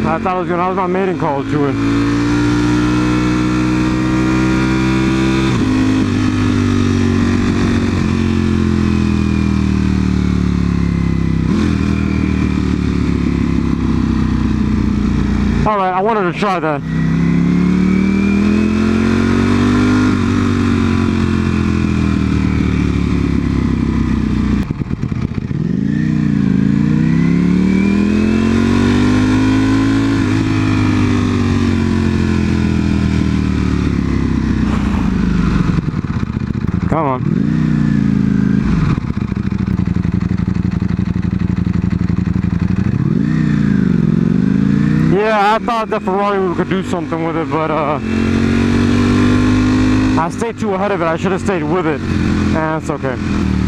I thought it was gonna, that was my mating call to it. Alright, I wanted to try that. Come on. Yeah, I thought the Ferrari could do something with it, but I stayed too ahead of it. I should have stayed with it. It's okay.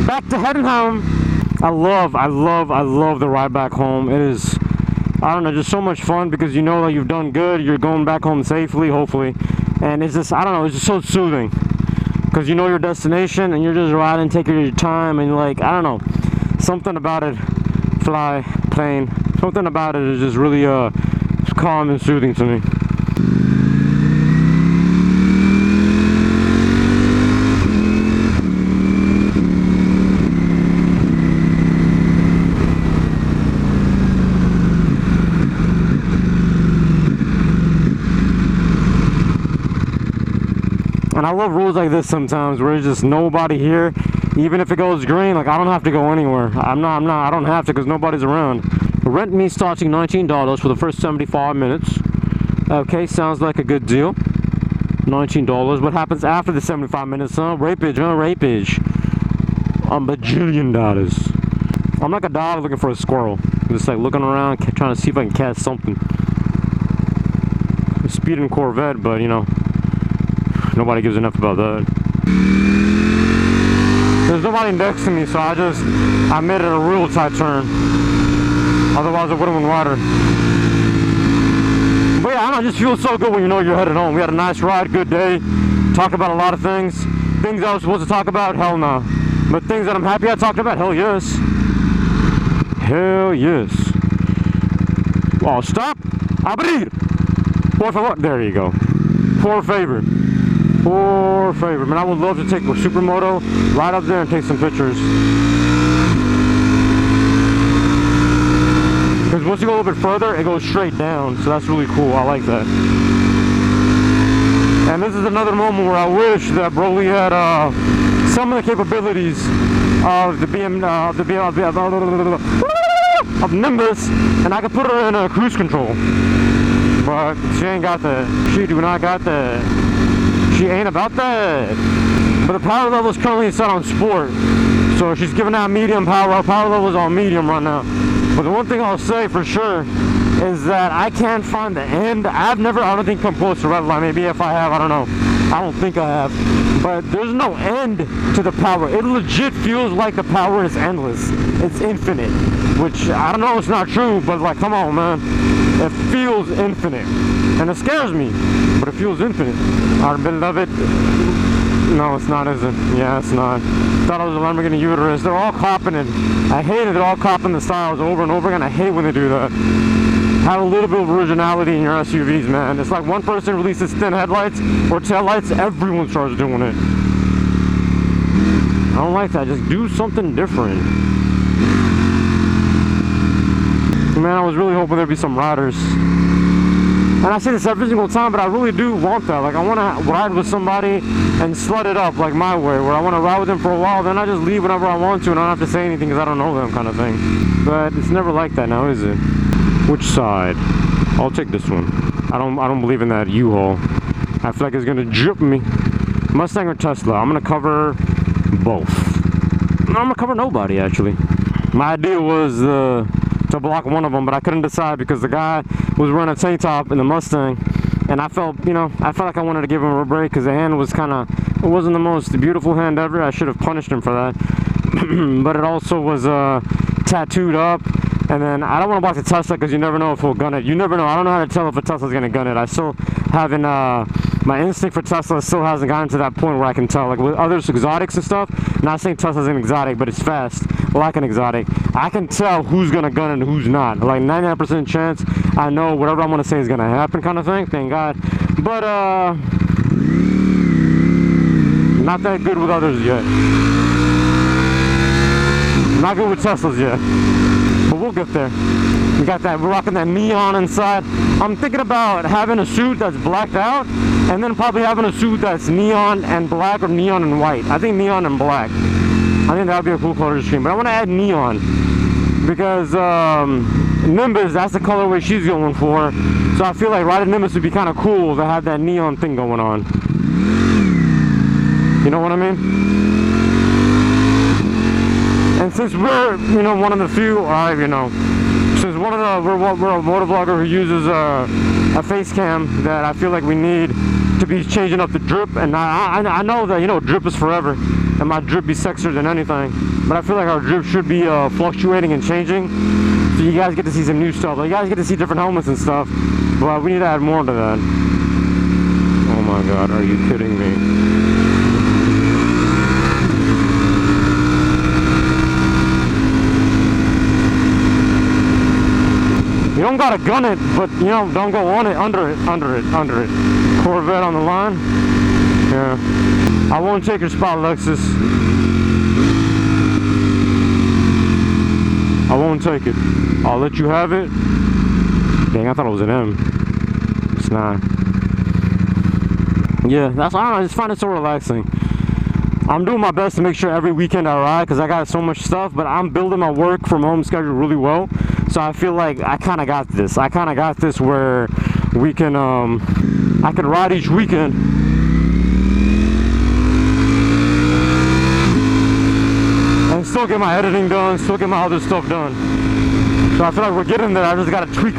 Back to heading home. I love the ride back home. It is, I don't know, just so much fun because you know that you've done good. You're going back home safely, hopefully. And it's just, I don't know, it's just so soothing. Because you know your destination and you're just riding, taking your time, and like, I don't know, something about it, fly, plane, something about it is just really calm and soothing to me. And I love roads like this sometimes where there's just nobody here. Even if it goes green, like I don't have to go anywhere. I don't have to because nobody's around. Rent me starting $19 for the first 75 minutes. Okay, sounds like a good deal. $19. What happens after the 75 minutes, huh? Rapage, huh? Rapage. $1 bajillion. I'm like a dog looking for a squirrel. Just like looking around, trying to see if I can catch something. I'm speeding Corvette, but you know, nobody gives enough about that. There's nobody next to me, so I made it a real tight turn. Otherwise, it would have been wider. But yeah, I don't know, it just feels so good when you know you're headed home. We had a nice ride, good day. Talked about a lot of things. Things I was supposed to talk about, hell no. But things that I'm happy I talked about, hell yes. Hell yes. Oh, stop. Abrir. Por favor. There you go. Por favor. Por favor. Man, I would love to take a supermoto right up there and take some pictures. Because once you go a little bit further, it goes straight down. So that's really cool. I like that. And this is another moment where I wish that Broly had some of the capabilities of the of Nimbus, and I could put her in a cruise control. But she ain't got that. She do not got that. She ain't about that. But the power level is currently set on sport. So she's giving out medium power. Our power level is on medium right now. But the one thing I'll say for sure is that I can't find the end. I don't think come close to Redline. Maybe if I have, I don't know. I don't think I have. But there's no end to the power. It legit feels like the power is endless. It's infinite. Which, I don't know, it's not true, but like, come on, man. It feels infinite. And it scares me, but it feels infinite. I love it. No, it's not, is it? Yeah, it's not. Thought it was a Lamborghini Uterus. They're all copping it. I hate it. They're all copping the styles over and over again. I hate when they do that. Have a little bit of originality in your SUVs, man. It's like one person releases thin headlights or tail lights, everyone starts doing it. I don't like that. Just do something different. Man, I was really hoping there'd be some riders. And I say this every single time, but I really do want that. Like, I want to ride with somebody and slut it up like my way, where I want to ride with them for a while, then I just leave whenever I want to and I don't have to say anything because I don't know them, kind of thing. But it's never like that now, is it? Which side? I'll take this one. I don't believe in that U-Haul. I feel like it's gonna drip me. Mustang or Tesla? I'm gonna cover both. No, I'm gonna cover nobody, actually. My idea was to block one of them, but I couldn't decide because the guy was wearing a tank top in the Mustang, and I felt like I wanted to give him a break because the hand was it wasn't the most beautiful hand ever. I should have punished him for that. But it also was tattooed up, And then I don't want to block the Tesla because you never know if he'll gun it. You never know. I don't know how to tell if a Tesla's gonna gun it. I still haven't. My instinct for Tesla still hasn't gotten to that point where I can tell. Like with other exotics and stuff. Not saying Tesla's an exotic, but it's fast, like an exotic. I can tell who's gonna gun it and who's not. Like 99% chance, I know whatever I'm gonna say is gonna happen, kind of thing. Thank God. But not that good with others yet. Not good with Teslas yet. But we'll get there. We got that, we're rocking that neon inside. I'm thinking about having a suit that's blacked out, and then probably having a suit that's neon and black or neon and white. I think neon and black. I think that would be a cool color scheme. But I want to add neon because Nimbus, that's the colorway she's going for. So I feel like riding Nimbus would be kind of cool to have that neon thing going on. You know what I mean? And since we're, you know, one of the few, since we're a motovlogger who uses a face cam, that I feel like we need to be changing up the drip. And I know that, you know, drip is forever, and my drip be sexier than anything. But I feel like our drip should be fluctuating and changing, so you guys get to see some new stuff. Like, you guys get to see different helmets and stuff, but we need to add more to that. Oh my God, are you kidding me? You don't gotta gun it, but you know, don't go on it, under it. Corvette on the line. Yeah. I won't take your spot, Lexus. I won't take it. I'll let you have it. Dang, I thought it was an M. It's not. Yeah, that's, I don't know, I just find it so relaxing. I'm doing my best to make sure every weekend I ride because I got so much stuff, but I'm building my work from home schedule really well. So I feel like I kind of got this. I kind of got this where we can, I can ride each weekend. And still get my editing done, still get my other stuff done. So I feel like we're getting there. I just got to tweak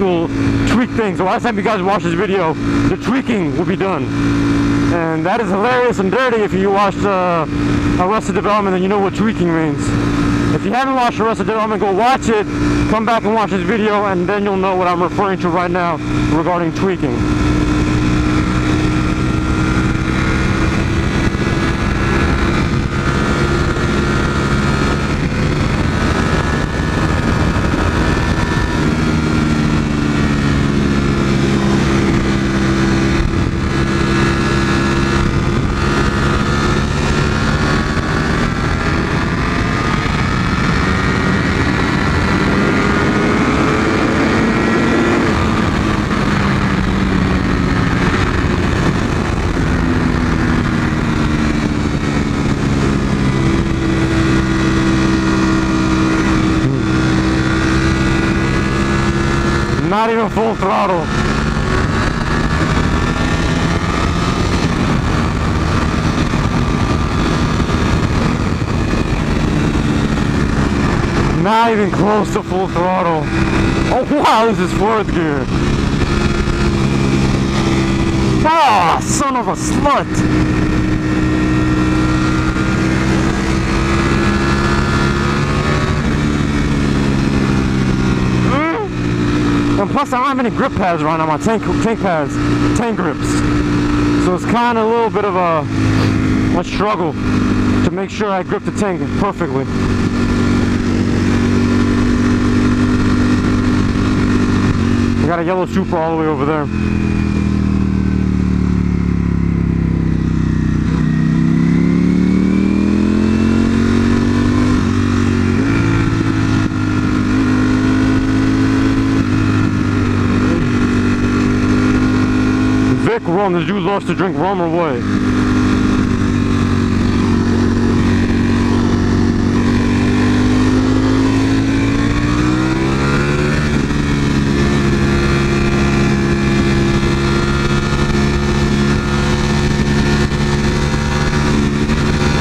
things. So last time you guys watched this video, the tweaking will be done. And that is hilarious and dirty. If you watched Arrested Development, then you know what tweaking means. If you haven't watched Arrested Development, go watch it. Come back and watch this video, and then you'll know what I'm referring to right now regarding tweaking. Not even full throttle. Not even close to full throttle. Oh wow, this is fourth gear. Ah, son of a slut. And plus I don't have any grip pads right now, my tank grips. So it's kind of a little bit of a struggle to make sure I grip the tank perfectly. I got a yellow Supra all the way over there. Rum, this dude loves to drink rum or what?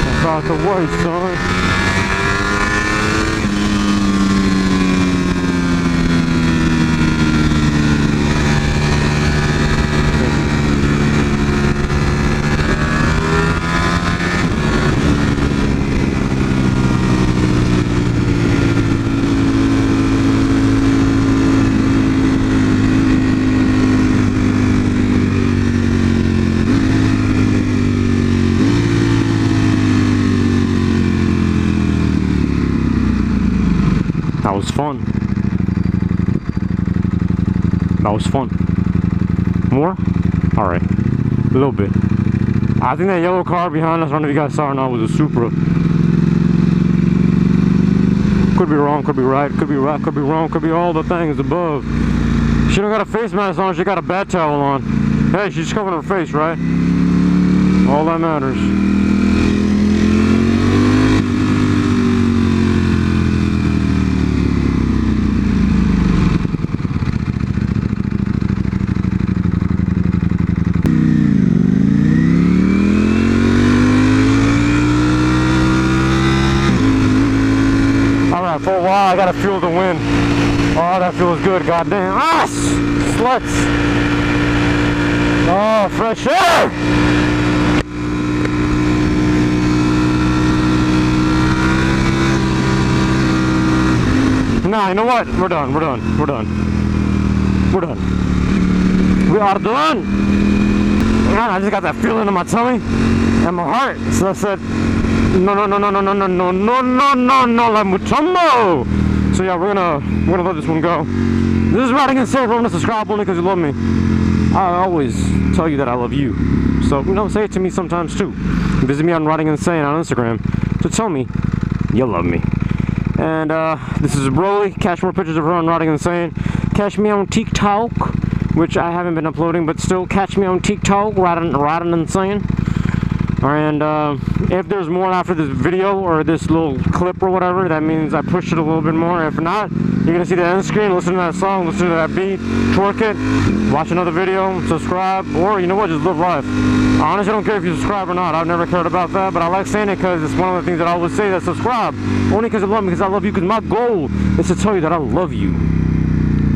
That's out the way, son. That was fun. More? Alright. A little bit. I think that yellow car behind us, I don't know if you guys saw or not, was a Supra. Could be wrong, could be right, could be right, could be wrong, could be all the things above. She don't got a face mask on, she got a bat towel on. Hey, she's covering her face, right? All that matters. Alright, for a while I gotta feel the wind. Oh, that feels good, goddamn. Ah, sluts! Oh, fresh air! Nah, you know what? We're done. We are done! Man, I just got that feeling in my tummy and my heart. So I said, no, la muchombo! So yeah, we're gonna let this one go. This is Riding Insane. Remember to subscribe only because you love me. I always tell you that I love you. So, say it to me sometimes too. Visit me on Riding Insane on Instagram to tell me you love me. And this is Broly. Catch more pictures of her on Riding Insane. Catch me on TikTok, which I haven't been uploading, but still catch me on TikTok, Riding Insane. And if there's more after this video or this little clip or whatever, that means I pushed it a little bit more. If not, you're gonna see the end screen, listen to that song, listen to that beat, twerk it, watch another video, subscribe, or you know what, just live life. I honestly don't care if you subscribe or not. I've never cared about that, but I like saying it because it's one of the things that I always say, that subscribe. Only because you love me, because I love you, because my goal is to tell you that I love you.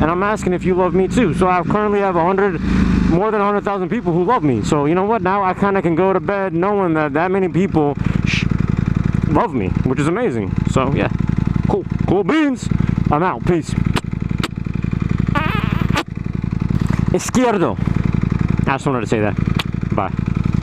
And I'm asking if you love me too. So I currently have more than 100,000 people who love me. So you know what? Now I kind of can go to bed knowing that many people love me, which is amazing. So yeah, cool beans. I'm out. Peace. Izquierdo. I just wanted to say that.